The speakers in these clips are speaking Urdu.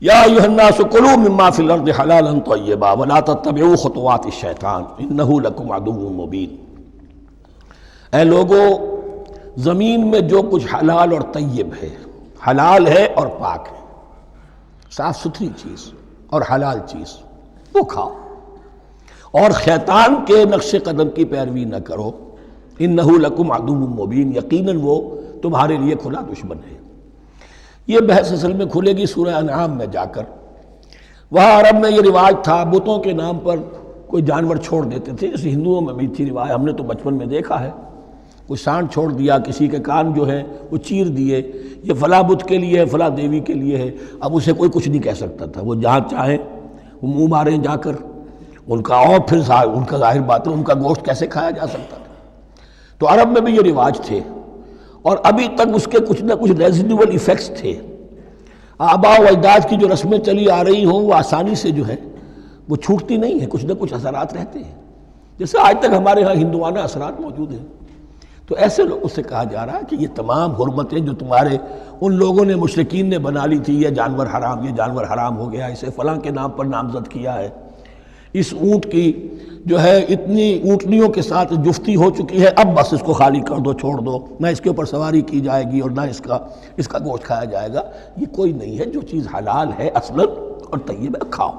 یا ایھا الناس کلوا مما فی الارض حلالا طیبا ولا تتبعوا خطوات الشیطان انہ لکم عدو مبین۔ اے لوگو، زمین میں جو کچھ حلال اور طیب ہے، حلال ہے اور پاک ہے، صاف ستھری چیز اور حلال چیز، وہ کھاؤ، اور شیطان کے نقش قدم کی پیروی نہ کرو، انہ لکم عدو مبین، یقیناً وہ تمہارے لیے کھلا دشمن ہے۔ یہ بحث اصل میں کھلے گی سورہ انعام میں جا کر۔ وہاں عرب میں یہ رواج تھا، بتوں کے نام پر کوئی جانور چھوڑ دیتے تھے، جیسے ہندوؤں میں بھی تھی رواج، ہم نے تو بچپن میں دیکھا ہے، کوئی سانڈ چھوڑ دیا، کسی کے کان جو ہے وہ چیر دیے، یہ فلاں بت کے لیے ہے، فلاں دیوی کے لیے ہے۔ اب اسے کوئی کچھ نہیں کہہ سکتا تھا، وہ جہاں چاہیں وہ منہ ماریں جا کر ان کا، اور پھر ان کا ظاہر بات ہے ان کا گوشت کیسے کھایا جا سکتا تھا۔ تو عرب میں بھی یہ رواج تھے، اور ابھی تک اس کے کچھ نہ کچھ ریزیڈول ایفیکٹس تھے۔ آباء و اجداد کی جو رسمیں چلی آ رہی ہوں وہ آسانی سے جو ہے وہ چھوٹتی نہیں ہیں، کچھ نہ کچھ اثرات رہتے ہیں، جیسے آج تک ہمارے ہاں ہندوانہ اثرات موجود ہیں۔ تو ایسے لوگوں سے کہا جا رہا ہے کہ یہ تمام حرمتیں جو تمہارے ان لوگوں نے، مشرکین نے بنا لی تھی، یہ جانور حرام، یہ جانور حرام ہو گیا، اسے فلاں کے نام پر نامزد کیا ہے، اس اونٹ کی جو ہے اتنی اونٹنیوں کے ساتھ جفتی ہو چکی ہے، اب بس اس کو خالی کر دو، چھوڑ دو، نہ اس کے اوپر سواری کی جائے گی اور نہ اس کا گوشت کھایا جائے گا۔ یہ کوئی نہیں ہے، جو چیز حلال ہے اصلاً اور طیب ہے کھاؤ۔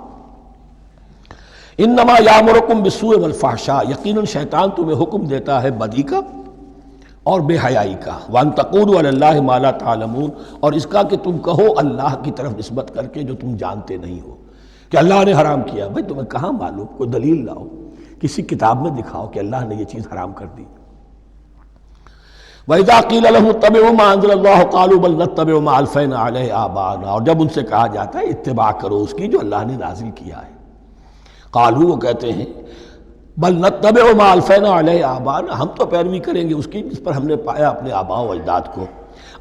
انما یامرکم بالسوء والفحشاء، یقیناً شیطان تمہیں حکم دیتا ہے بدی کا اور بے حیائی کا، وان تقولوا علی اللہ ما لا تعلمون، اور اس کا کہ تم کہو اللہ کی طرف نسبت کر کے جو تم جانتے نہیں ہو کہ اللہ نے حرام کیا۔ بھائی تمہیں کہاں معلوم؟ کوئی دلیل لاؤ، کسی کتاب میں دکھاؤ کہ اللہ نے یہ چیز حرام کر دی۔ وَإِذَا قِيلَ لَهُمُ اتَّبِعُوا مَا أَنزَلَ اللَّهُ قَالُوا بَلْ نَتَّبِعُ مَا أَلْفَيْنَا عَلَيْهِ آبَاءَنَا، اور جب ان سے کہا جاتا ہے اتباع کرو اس کی جو اللہ نے نازل کیا ہے، قالوا، وہ کہتے ہیں بل نتبع ما الفینا علیہ آباءنا، ہم تو پیروی کریں گے اس کی جس پر ہم نے پایا اپنے آباء و اجداد کو۔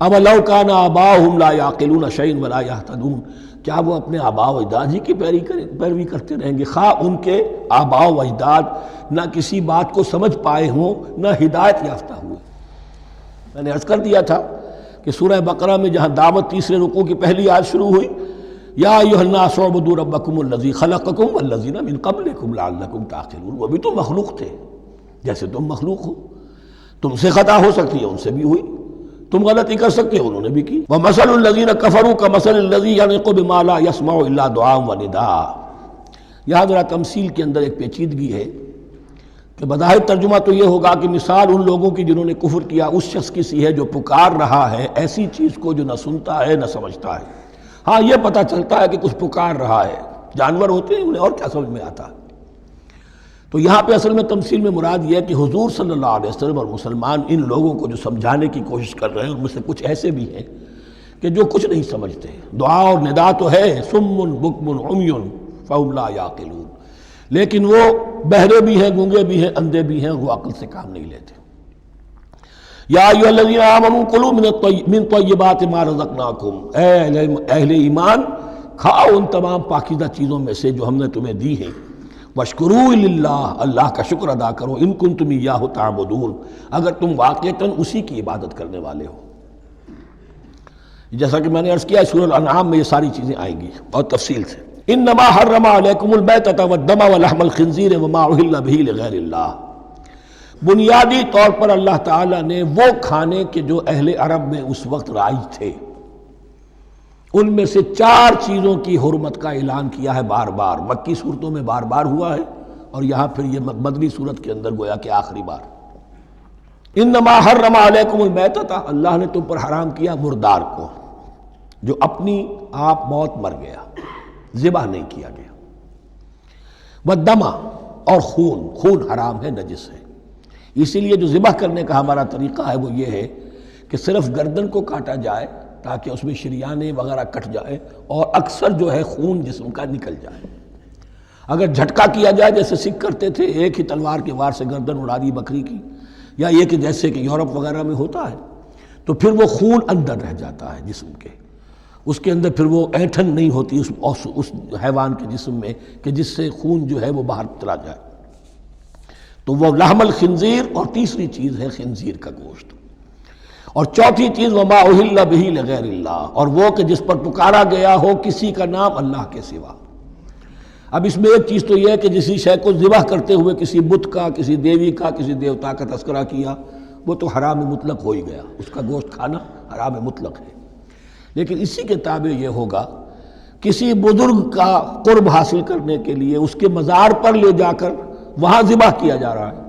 اولو کان آباؤہم لا یعقلون شیئا ولا یہتدون، کیا وہ اپنے آباء و اجداد ہی کی پیروی کرتے رہیں گے، خواہ ان کے آباء و اجداد نہ کسی بات کو سمجھ پائے ہوں نہ ہدایت یافتہ ہوئے۔ میں نے عرض کر دیا تھا کہ سورہ بقرہ میں جہاں دعوت تیسرے رکوع کی پہلی آیت شروع ہوئی، یا ایھا الناس اعبدوا ربکم الذی خلقکم والذین من قبلکم لعلکم تعقلون، وہ بھی تو مخلوق تھے جیسے تم مخلوق ہو، تم سے خطا ہو سکتی ہے، ان سے بھی ہوئی، تم غلطی کر سکتے ہو، انہوں نے بھی کی۔ ومثل الذین کفروا کمثل الذی ینطق بما لا یسمع الا دعاء ونداء۔ یہاں ذرا تمثیل کے اندر ایک پیچیدگی ہے کہ بظاہر ترجمہ تو یہ ہوگا کہ مثال ان لوگوں کی جنہوں نے کفر کیا اس شخص کی سی ہے جو پکار رہا ہے ایسی چیز کو جو نہ سنتا ہے نہ سمجھتا ہے۔ ہاں یہ پتہ چلتا ہے کہ کچھ پکار رہا ہے، جانور ہوتے ہیں انہیں اور کیا سمجھ میں آتا ہے۔ تو یہاں پہ اصل میں تمثیل میں مراد یہ ہے کہ حضور صلی اللہ علیہ وسلم اور مسلمان ان لوگوں کو جو سمجھانے کی کوشش کر رہے ہیں ان میں سے کچھ ایسے بھی ہیں کہ جو کچھ نہیں سمجھتے، دعا اور ندا تو ہے، صم بکم عمی فہم لا یعقلون، لیکن وہ بہرے بھی ہیں، گونگے بھی ہیں، اندھے بھی ہیں، وہ عقل سے کام نہیں لیتے۔ یا ایھا الذین آمنوا کلوا من طیبات ما رزقناکم، اے اہل ایمان کھاؤ ان تمام پاکیزہ چیزوں میں سے جو ہم نے تمہیں دی ہیں، واشکروا للہ، اللہ کا شکر ادا کرو، ان کنتم ایاہ تعبدون، اگر تم واقعتاً اسی کی عبادت کرنے والے ہو۔ جیسا کہ میں نے عرض کیا سورہ الانعام میں یہ ساری چیزیں آئیں گی بہت تفصیل سے۔ انما حرم علیکم المیتۃ والدم ولحم الخنزیر وما اہل بہ لغیر اللہ، بنیادی طور پر اللہ تعالیٰ نے وہ کھانے کے جو اہل عرب میں اس وقت رائج تھے ان میں سے 4 چیزوں کی حرمت کا اعلان کیا ہے بار بار، مکی صورتوں میں بار بار ہوا ہے اور یہاں پھر یہ مدنی صورت کے اندر گویا کہ آخری بار۔ انما حرم علیکم المیتۃ، اللہ نے تم پر حرام کیا مردار کو، جو اپنی آپ موت مر گیا، ذبح نہیں کیا گیا، والدم، اور خون حرام ہے، نجس ہے۔ اسی لیے جو ذبح کرنے کا ہمارا طریقہ ہے وہ یہ ہے کہ صرف گردن کو کاٹا جائے تاکہ اس میں شریانے وغیرہ کٹ جائے اور اکثر جو ہے خون جسم کا نکل جائے۔ اگر جھٹکا کیا جائے جیسے سکھ کرتے تھے، ایک ہی تلوار کے وار سے گردن اڑا دی بکری کی، یا یہ کہ جیسے کہ یورپ وغیرہ میں ہوتا ہے، تو پھر وہ خون اندر رہ جاتا ہے جسم کے، اس کے اندر پھر وہ اینٹھن نہیں ہوتی اس حیوان کے جسم میں کہ جس سے خون جو ہے وہ باہر چلا جائے۔ تو وہ لحم الخنزیر، اور تیسری چیز ہے خنزیر کا گوشت۔ اور چوتھی چیز وما اہل بہ لغیر اللہ، اور وہ کہ جس پر پکارا گیا ہو کسی کا نام اللہ کے سوا۔ اب اس میں ایک چیز تو یہ ہے کہ جسی شے کو ذبح کرتے ہوئے کسی بت کا، کسی دیوی کا، کسی دیوتا کا تذکرہ کیا، وہ تو حرام مطلق ہو ہی گیا، اس کا گوشت کھانا حرام مطلق ہے۔ لیکن اسی کے تابع یہ ہوگا کسی بزرگ کا قرب حاصل کرنے کے لیے اس کے مزار پر لے جا کر وہاں ذبح کیا جا رہا ہے۔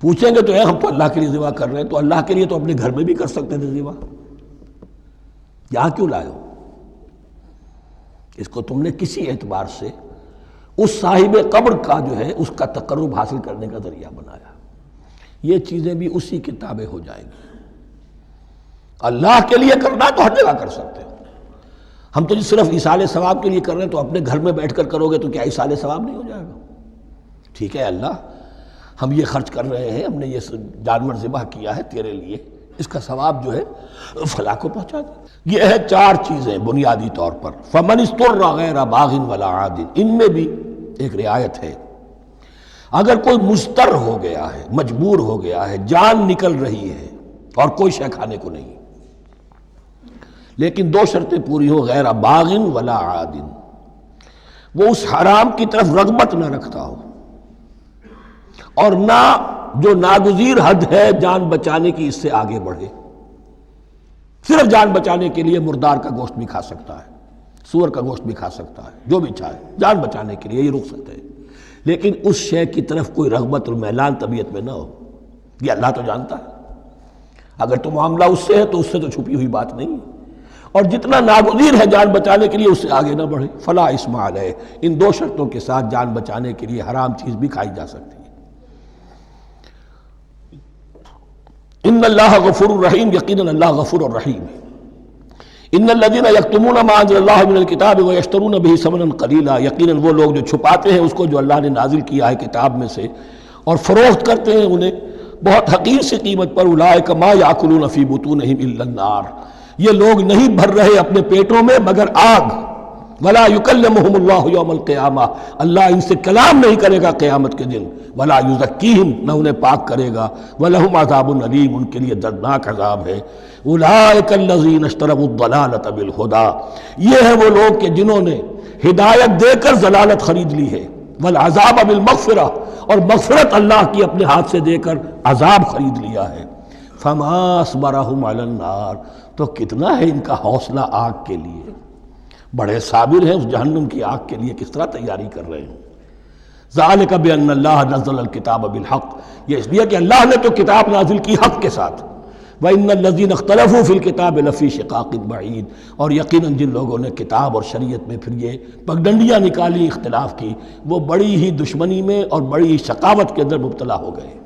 پوچھیں گے تو ہم تو اللہ کے لیے ذبح کر رہے ہیں، تو اللہ کے لیے تو اپنے گھر میں بھی کر سکتے تھے ذبح، یہاں کیوں لائے ہو؟ اس کو تم نے کسی اعتبار سے اس صاحب قبر کا جو ہے اس کا تقرب حاصل کرنے کا ذریعہ بنایا۔ یہ چیزیں بھی اسی کے تابع ہو جائیں گی۔ اللہ کے لیے کرنا تو ہر جگہ کر سکتے ہو، ہم تو صرف ایصال ثواب کے لیے کر رہے ہیں، تو اپنے گھر میں بیٹھ کر کرو گے تو کیا ایصال ثواب نہیں ہو جائے گا؟ ٹھیک ہے اللہ، ہم یہ خرچ کر رہے ہیں، ہم نے یہ جانور ذبح کیا ہے تیرے لیے، اس کا ثواب جو ہے فلاں کو پہنچا دے۔ یہ ہے چار چیزیں بنیادی طور پر۔ فمن اضطر غیر باغ ولا عاد، ان میں بھی ایک رعایت ہے، اگر کوئی مضطر ہو گیا ہے، مجبور ہو گیا ہے، جان نکل رہی ہے اور کوئی شے کھانے کو نہیں، لیکن دو شرطیں پوری ہو، غیر باغ ولا عاد، وہ اس حرام کی طرف رغبت نہ رکھتا ہو اور نہ جو ناگزیر حد ہے جان بچانے کی اس سے آگے بڑھے۔ صرف جان بچانے کے لیے مردار کا گوشت بھی کھا سکتا ہے، سور کا گوشت بھی کھا سکتا ہے، جو بھی چاہے جان بچانے کے لیے، یہ رخصت ہے، لیکن اس شے کی طرف کوئی رغبت المیلان طبیعت میں نہ ہو۔ یہ اللہ تو جانتا ہے، اگر تو معاملہ اس سے ہے تو اس سے تو چھپی ہوئی بات نہیں ہے، اور جتنا ناگزیر ہے جان بچانے کے لیے اس سے آگے نہ بڑھے۔ فلا اسم علیہ، ان دو شرطوں کے ساتھ جان بچانے کے لیے حرام چیز بھی کھائی جا سکتی ہے۔ ان اللہ غفور الرحیم، یقیناً اللہ غفور الرحیم ہے۔ ان الذین یکتمون ما انزل اللہ من الکتاب ویشترون بہ ثمنا قلیلا، یقیناً وہ لوگ جو چھپاتے ہیں اس کو جو اللہ نے نازل کیا ہے کتاب میں سے اور فروخت کرتے ہیں انہیں بہت حقیر سی قیمت پر، اولئک ما یاکلون فی بطونہم الا النار، یہ لوگ نہیں بھر رہے اپنے پیٹوں میں مگر آگ۔ ولا یکلمہم اللہ یوم القیامہ، اللہ ان سے کلام نہیں کرے گا قیامت کے دن۔ ولا یزکیہم، نہ انہیں پاک کرے گا۔ ولہم عذاب علیم، ان کے لیے دردناک عذاب ہے۔ اولئک الذین اشتروا الضلالۃ بالہدی، یہ ہیں وہ لوگ کہ جنہوں نے ہدایت دے کر ضلالت خرید لی ہے۔ والعذاب بالمغفرہ، اور مغفرت اللہ کی اپنے ہاتھ سے دے کر عذاب خرید لیا ہے۔ فما اصبرہم علی النار، تو کتنا ہے ان کا حوصلہ آگ کے لیے، بڑے صابر ہیں اس جہنم کی آگ کے لیے، کس طرح تیاری کر رہے ہیں۔ ذالک بان اللہ نزل الکتاب بالحق، یہ اس لیے کہ اللہ نے تو کتاب نازل کی حق کے ساتھ۔ وان الذین اختلفوا فی الکتاب لفی شقاق بعید، اور یقیناً جن لوگوں نے کتاب اور شریعت میں پھر یہ پگڈنڈیاں نکالی اختلاف کی، وہ بڑی ہی دشمنی میں اور بڑی ہی شقاوت کے اندر مبتلا ہو گئے۔